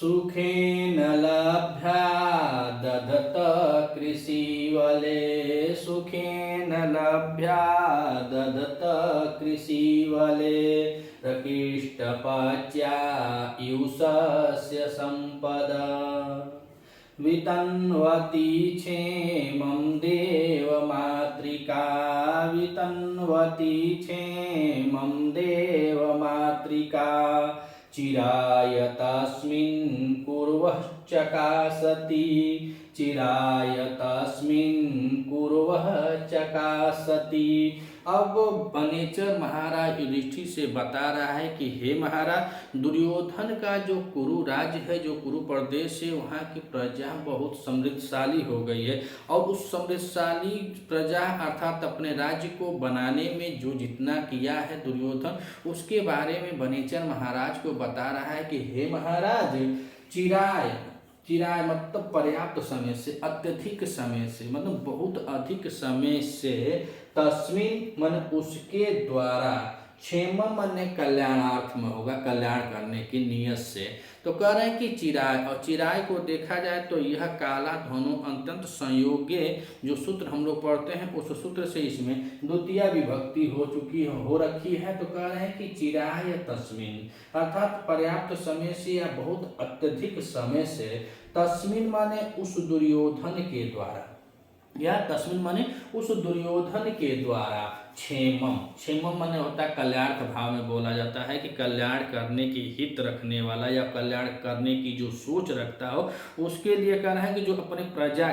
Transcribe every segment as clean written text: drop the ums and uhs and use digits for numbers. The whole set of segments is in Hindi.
सुखेन लभ्या दधत कृषिवले सुखेन लभ्या दधत कृषिवले प्रकृष्टपच्या युषस्य सम्पदा वितन्वती क्षेमं देवमातृका वितन्वती क्षेमं देवमातृका चिराय तस्मिन् कुर्वः चकासति चिराय तस्मिन् कुर्वः चकासति। अब वनेचर महाराज युधिष्ठिर से बता रहा है कि हे महाराज, दुर्योधन का जो कुरु राज्य है, जो कुरु प्रदेश है, वहाँ की प्रजा बहुत समृद्धशाली हो गई है और उस समृद्धशाली प्रजा अर्थात अपने राज्य को बनाने में जो जितना किया है दुर्योधन, उसके बारे में वनेचर महाराज को बता रहा है कि हे महाराज, चिराय चिराय मतलब पर्याप्त समय से, अत्यधिक समय से, मतलब बहुत अधिक समय से, तस्मिन मन उसके द्वारा, क्षेमम मन कल्याणार्थ में होगा, कल्याण करने की नियत से। तो कह रहे हैं कि चिराय, और चिराय को देखा जाए तो यह काला ध्वनु अंत्यंत संयोगे जो सूत्र हम लोग पढ़ते हैं, उस सूत्र से इसमें द्वितीय विभक्ति हो रखी है। तो कह रहे हैं कि चिराय तस्मिन अर्थात पर्याप्त समय से या बहुत अत्यधिक समय से, तस्मिन माने उस दुर्योधन के द्वारा, या तस्मिन माने उस दुर्योधन के द्वारा, क्षेमम क्षेमम माने होता है कल्याण का भाव में बोला जाता है कि कल्याण करने की हित रखने वाला या कल्याण करने की जो सोच रखता हो, उसके लिए कह रहा है कि जो अपने प्रजा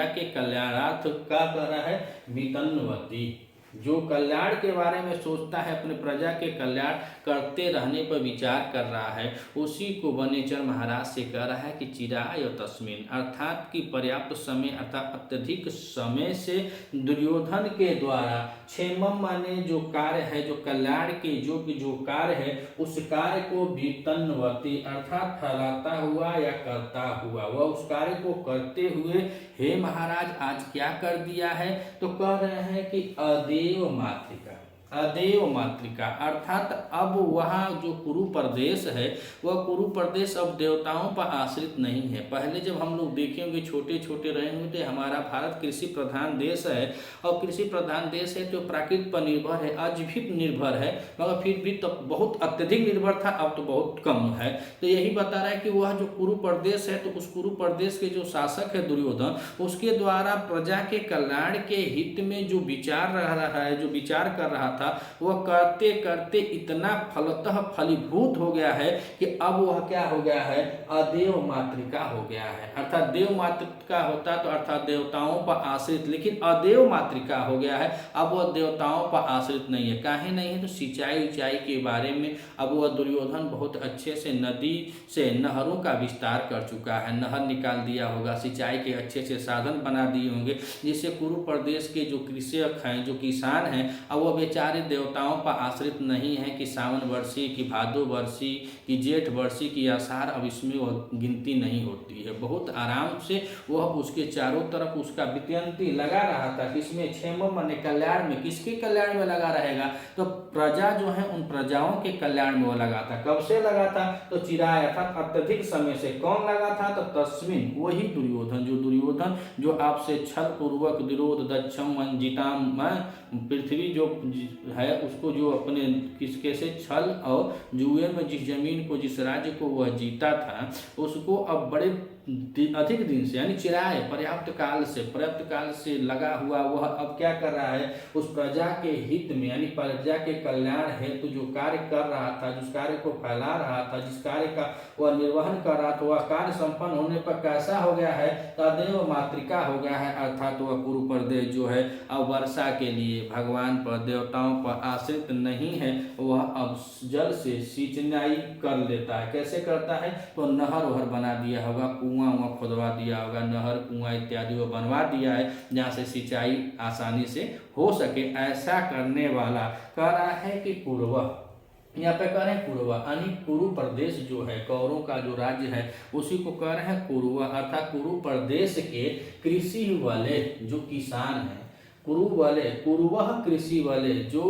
के कल्याणार्थ का कर रहा है, वितन्वती, जो कल्याण के बारे में सोचता है, अपने प्रजा के कल्याण करते रहने पर विचार कर रहा है, उसी को वनेचर महाराज से कह रहा है कि चिराय तस्मिन अर्थात कि पर्याप्त समय अर्थात अत्यधिक समय से दुर्योधन के द्वारा, क्षेमम माने जो कार्य है, जो कल्याण के जो कार्य है, उस कार्य को वितन्वती अर्थात फैलाता हुआ या करता हुआ, वह उस कार्य को करते हुए हे महाराज आज क्या कर दिया है। तो कह रहे हैं कि अदेव मातृका, अदेव मातृका अर्थात अब वहाँ जो कुरु प्रदेश है, वह कुरु प्रदेश अब देवताओं पर आश्रित नहीं है। पहले जब हम लोग देखेंगे छोटे छोटे रहे होंगे, हमारा भारत कृषि प्रधान देश है और कृषि प्रधान देश है तो प्राकृतिक पर निर्भर है, आज भी निर्भर है, मगर फिर भी तो बहुत अत्यधिक निर्भर था, अब तो बहुत कम है। तो यही बता रहा है कि वह जो कुरु प्रदेश है, तो उस कुरु प्रदेश के जो शासक है दुर्योधन, उसके द्वारा प्रजा के कल्याण के हित में जो विचार रह रहा है, जो विचार कर रहा था, वह करते करते इतना फलतः फलीभूत हो गया है कि अब वह क्या हो गया है, अदेव मातृका हो गया है। अर्थात देव मातृका होता तो अर्थात देवताओं पर आश्रित, लेकिन अदेव मातृका हो गया है, अब वह देवताओं पर आश्रित नहीं है। काहे नहीं है, तो सिंचाई उचाई के बारे में अब वह दुर्योधन बहुत अच्छे से नदी से नहरों का विस्तार कर चुका है, नहर निकाल दिया होगा, सिंचाई के अच्छे से साधन बना दिए होंगे, जिससे कुरु प्रदेश के जो कृषक हैं, जो किसान हैं, अब वह बेचारे देवताओं पर आश्रित नहीं है कि सावन वर्षी की भादो वर्षी की जेठ वर्षी की आषाढ़, अब इसमें वह गिनती नहीं होती है। बहुत आराम से वह उसके चारों तरफ उसका वित्यंती लगा रहा था, किसमें, क्षेमम माने कल्याण में। किसके कल्याण में लगा रहेगा, तो प्रजा जो है उन प्रजाओं के कल्याण में वो लगा था। कब से लगा था, तो चिराय अर्थात अत्यधिक समय से। कौन लगा था, तो तस्मिन वही दुर्योधन जो आपसे छल पूर्वक विरोध दक्षम मंजिताम पृथ्वी जो है उसको जो अपने किसके से छल और जुए में जिस जमीन को, जिस राज्य को वह जीता था, उसको अब बड़े अधिक दिन से, यानी चिराय पर्याप्त काल से लगा हुआ वह अब क्या कर रहा है, उस प्रजा के हित में यानी प्रजा के कल्याण हेतु जो कार्य कर रहा था, जिस कार्य को फैला रहा था, जिस कार्य का वह निर्वहन कर रहा था, वह कार्य संपन्न होने पर कैसा हो गया है, तदेव मातृका हो गया है। अर्थात वह कुरु प्रदेश जो है अब वर्षा के लिए भगवान पर, देवताओं पर आश्रित नहीं है, वह अब जल से सिंचाई कर लेता है। कैसे करता है, तो नहर वहर बना दिया होगा, कुआं खुदवा दिया होगा, नहर कुआं इत्यादि वो बनवा दिया है, जहाँ से सिंचाई आसानी से हो सके। ऐसा करने वाला कह रहा है कि पूर्व, यहाँ पे कह रहे हैं कुरुवा, यानी कुरु प्रदेश जो है, कौरवों का जो राज्य है उसी को कह रहे हैं कुरुवा, अर्थात कुरु प्रदेश के कृषि वाले जो किसान हैं, कुरु बले कुरुवह कृषि बले, जो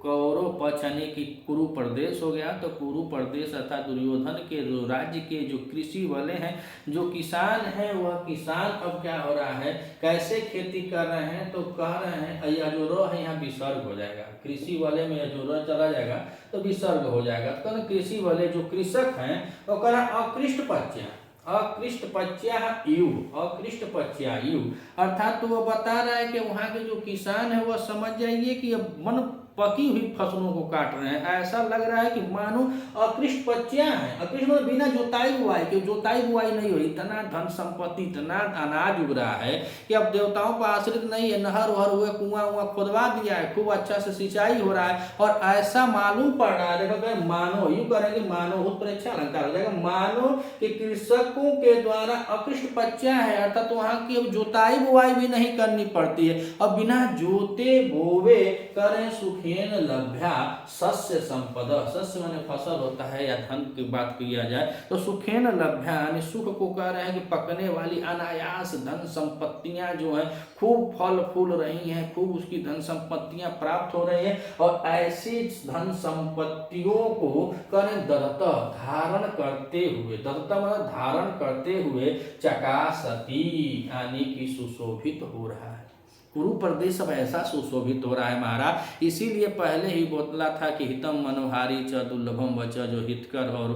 कौरव पक्ष यानी कि कुरु प्रदेश हो गया, तो कुरु प्रदेश अर्थात दुर्योधन के जो राज्य के जो कृषि वाले हैं, जो किसान हैं, वह किसान अब क्या हो रहा है, कैसे खेती कर रहे हैं, तो कह रहे हैं यह जो र है यहाँ विसर्ग हो जाएगा, कृषि वाले में जो र चला जाएगा तो विसर्ग हो जाएगा। तो कृषि वाले जो कृषक हैं वो कह रहा अकृष्ट पच्चा, अकृष्ट पच्या युग, अकृष्ट पच्या युग, अर्थात तो वो बता रहा है कि वहाँ के जो किसान है वह समझ जाइए कि अब मन पकी हुई फसलों को काट रहे हैं। ऐसा लग रहा है कि मानो अकृष्ट पच्या है, अकृष्ट मतलब बिना जोताई बुआई के, जोताई बुआई नहीं हो रही, इतना धन संपत्ति, इतना अनाज उग रहा है कि अब देवताओं पर आश्रित नहीं है, नहर वहर हुए, कुआं खुदवा दिया है, खूब अच्छा से सिंचाई हो रहा है, और ऐसा मालूम पड़ रहा है, देखो मानो यूं करेंगे, मानो बहुत परीक्षा अलंकार हो जाएगा, मानो कि कृषकों के द्वारा अकृष्ट पच्या है, अर्थात वहां की अब जोताई बुआई भी नहीं करनी पड़ती है, अब बिना जोते बोवे करें सुखेन लभ्या शस्य संपद, शस्य माने फसल होता है या धन की बात किया जाए तो सुखेन लभ्या यानी सुख को कह रहे हैं कि पकने वाली अनायास धन संपत्तियां जो है खूब फल फूल रही हैं, खूब उसकी धन संपत्तियां प्राप्त हो रही हैं, और ऐसी धन संपत्तियों को करें दत्त धारण करते हुए, दत्त मतलब धारण करते हुए चकासती यानी कि सुशोभित हो रहा है। कुरु प्रदेश अब ऐसा सुशोभित हो रहा है महाराज, इसीलिए पहले ही बोतला था कि हितम मनोहारी च दुर्लभम वच, जो हितकर और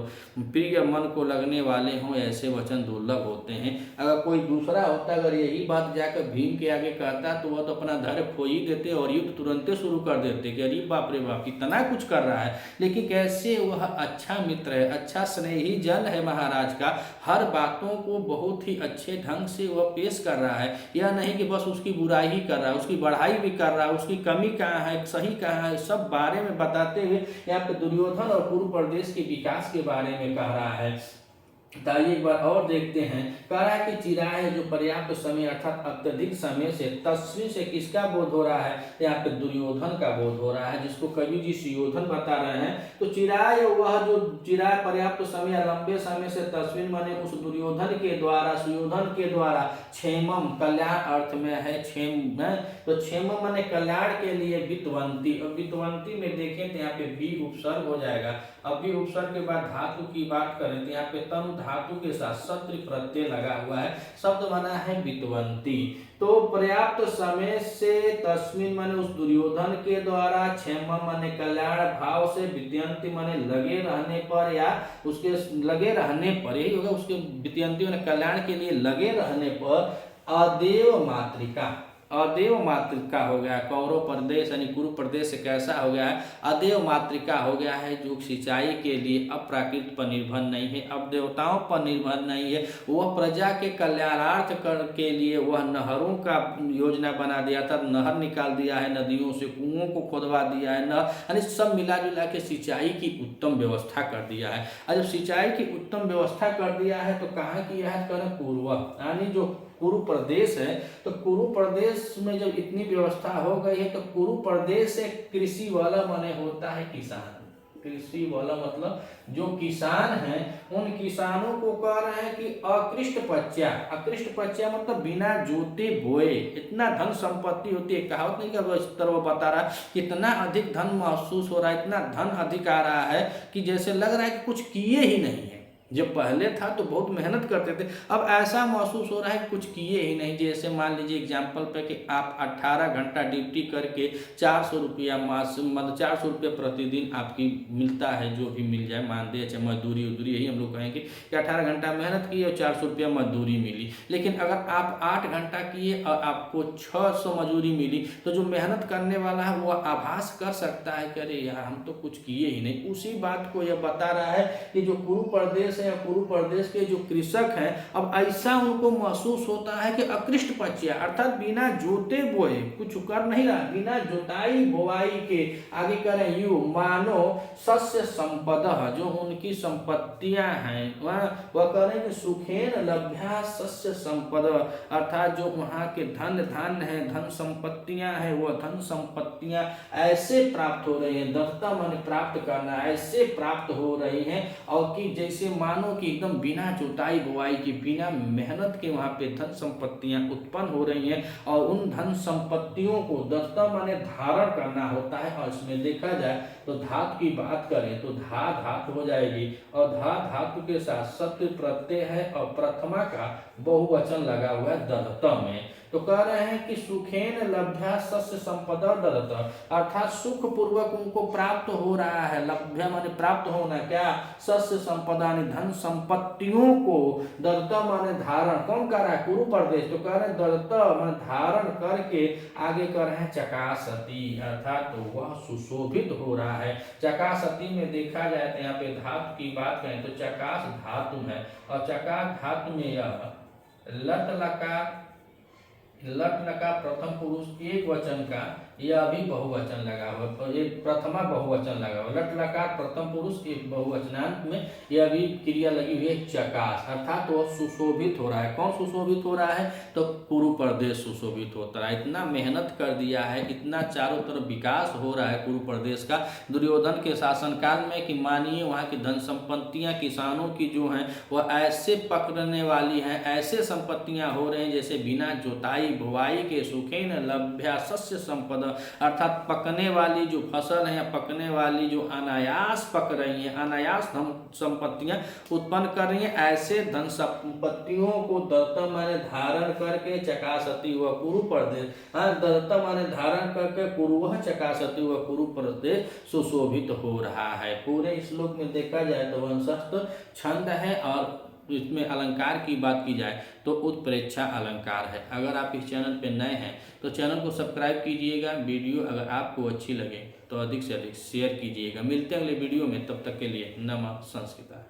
प्रिय मन को लगने वाले हों ऐसे वचन दुर्लभ होते हैं। अगर कोई दूसरा होता, अगर यही बात जाकर भीम के आगे कहता तो वह तो अपना धैर्य खो ही देते और युद्ध तुरंत शुरू कर देते कि अरे बाप रे बाप इतना कुछ कर रहा है, लेकिन कैसे वह अच्छा मित्र है, अच्छा स्नेही जन है महाराज का, हर बातों को बहुत ही अच्छे ढंग से वह पेश कर रहा है, यह नहीं कि बस उसकी बुराई ही कर रहा है, उसकी बढ़ाई भी कर रहा है, उसकी कमी कहाँ है, सही कहाँ है, सब बारे में बताते हुए यहाँ पे दुर्योधन और कुरु प्रदेश के विकास के बारे में कह रहा है। ताइए एक बार और देखते हैं, कह रहा है कि चिराय जो पर्याप्त समय अर्थात अत्यधिक समय से, तस्वीर से किसका बोध हो रहा है, यहाँ पे दुर्योधन का बोध हो रहा है, जिसको कवि जी सुयोधन बता रहे हैं। तो चिराय वह जो चिराय पर्याप्त समय लंबे समय से, तस्वीर माने उस दुर्योधन के द्वारा, सुयोधन के द्वारा, क्षेमम कल्याण अर्थ में है, क्षेम है, तो क्षेमम माने कल्याण के लिए वित्तवंती, और वित्तवंती में देखें तो यहाँ पे भी उपसर्ग हो जाएगा। अब भी उपसर्ग के बाद धातु की बात करें तो यहाँ पे तनु धातु के साथ सत्र प्रत्यय लगा हुआ है, शब्द बना है वित्तवंती। तो पर्याप्त समय से तस्मिन माने उस दुर्योधन के द्वारा, क्षेम माने कल्याण भाव से, विद्यंती माने लगे रहने पर, या उसके लगे रहने पर ही होगा, उसके विद्यंती माने कल्याण के लिए लगे रहने पर, अदेव मातृका, अदेव मातृका हो गया, कौरव प्रदेश यानी कुरु प्रदेश से कैसा हो गया है, अदेव मातृका हो गया है, जो सिंचाई के लिए अब प्राकृत पर निर्भर नहीं है, अब देवताओं पर निर्भर नहीं है, वह प्रजा के कल्याणार्थ कर के लिए वह नहरों का योजना बना दिया था, नहर निकाल दिया है, नदियों से कुओं को खोदवा दिया है, नहर यानी सब मिला जुला के सिंचाई की उत्तम व्यवस्था कर दिया है। और जब सिंचाई की उत्तम व्यवस्था कर दिया है तो कहाँ किया है, पूर्व यानी जो कुरु प्रदेश है, तो कुरु प्रदेश में जब इतनी व्यवस्था हो गई है तो कुरु प्रदेश से कृषि वाला माने होता है किसान, कृषि वाला मतलब जो किसान हैं उन किसानों को कह रहे हैं कि अकृष्ट पच्या, अकृष्ट पच्या मतलब बिना जोते बोए इतना धन संपत्ति होती है, कहावत नहीं कर इस तरह बता रहा है, कितना अधिक धन महसूस हो रहा है, इतना धन अधिक आ रहा है कि जैसे लग रहा है कि कुछ किए ही नहीं है। जब पहले था तो बहुत मेहनत करते थे, अब ऐसा महसूस हो रहा है कुछ किए ही नहीं। जैसे मान लीजिए एग्जाम्पल पे कि आप 18 घंटा ड्यूटी करके 400 रुपया मास मतलब 400 रुपये प्रतिदिन आपकी मिलता है, जो भी मिल जाए, मान दे चाहे मजदूरी उजदूरी, यही हम लोग कहेंगे कि 18 घंटा मेहनत की और 400 रुपया मजदूरी मिली। लेकिन अगर आप 8 घंटा किए और आपको 600 मजदूरी मिली, तो जो मेहनत करने वाला है वो आभास कर सकता है कि अरे यार हम तो कुछ किए ही नहीं। उसी बात को यह बता रहा है कि जो कुरु प्रदेश है, कुरु प्रदेश के जो कृषक हैं, अब ऐसा उनको महसूस होता है कि अकृष्ट पच्या अर्थात बिना जोते बोए कुछ कर नहीं रहा, बिना जोताई बोआई के आगे करें यू मानो शस्य संपद, जो उनकी संपत्तियां हैं वह करें सुखेन लभ्या शस्य संपद, अर्थात जो वहां के धन धान्य है, धन संपत्तियां हैं, वह धन संपत्तियां ऐसे प्राप्त हो रही हैं, दत्ता मन प्राप्त करना ऐसे प्राप्त हो रही हैं, और कि जैसे मानो कि एकदम बिना जुताई बुआई के, बिना मेहनत के वहाँ पे धन संपत्तियाँ उत्पन्न हो रही हैं, और उन धन संपत्तियों को दत्ता माने धारण करना होता है। और इसमें देखा जाए तो धातु की बात करें तो धा धातु हो जाएगी, और धा धातु के साथ सत्य प्रत्यय है, और प्रथमा का बहुवचन लगा हुआ है ददत में। तो कह रहे हैं कि सुखेन लभ्या सस्य संपदा ददत, अर्थात सुख पूर्वक उनको प्राप्त हो रहा है। लभ्या माने प्राप्त होना, क्या? सस्य संपदा ने धन संपत्तियों को, ददत माने धारण, कौन कर रहा है? कुरु प्रदेश। तो कह रहे हैं ददत माने धारण करके, आगे कर रहे हैं चकासती, अर्थात तो वह सुशोभित हो रहा है। चकासती में देखा जाए तो यहाँ पे धातु की बात करें तो चकास धातु है, और चकास धातु में यह लट लकार प्रथम पुरुष एक वचन का, यह भी बहुवचन लगा हुआ, तो एक प्रथमा बहुवचन लगा हुआ, लट लकार प्रथम पुरुष एक बहुवचनांत में यह भी क्रिया लगी हुई है चकास, अर्थात तो सुशोभित हो रहा है। कौन सुशोभित हो रहा है? तो कुरु प्रदेश सुशोभित होता है। इतना मेहनत कर दिया है, इतना चारों तरफ विकास हो रहा है कुरु प्रदेश का दुर्योधन के शासनकाल में, कि मानिए वहाँ की धन संपत्तियाँ किसानों की जो हैं वह ऐसे पकड़ने वाली हैं, ऐसे संपत्तियाँ हो रही हैं जैसे बिना जोताई बुआई के सुखेन लभ्या सस्य संपदा, अर्थात पकने वाली जो फसल है, पकने वाली जो अनायास पक रही है, अनायास धन संपत्तियां उत्पन्न कर रही हैं, ऐसे धन संपत्तियों को दत्त माने धारण करके चकासती व कुरु प्रदेश, दत्त माने धारण करके कुरु चकासती व कुरु प्रदेश सुशोभित हो रहा है। पूरे श्लोक में देखा जाए तो वंशस्थ छंद है, और इसमें अलंकार की बात की जाए तो उत्प्रेक्षा अलंकार है। अगर आप इस चैनल पे नए हैं तो चैनल को सब्सक्राइब कीजिएगा। वीडियो अगर आपको अच्छी लगे तो अधिक से अधिक शेयर कीजिएगा। मिलते हैं अगले वीडियो में, तब तक के लिए नमः संस्कृता।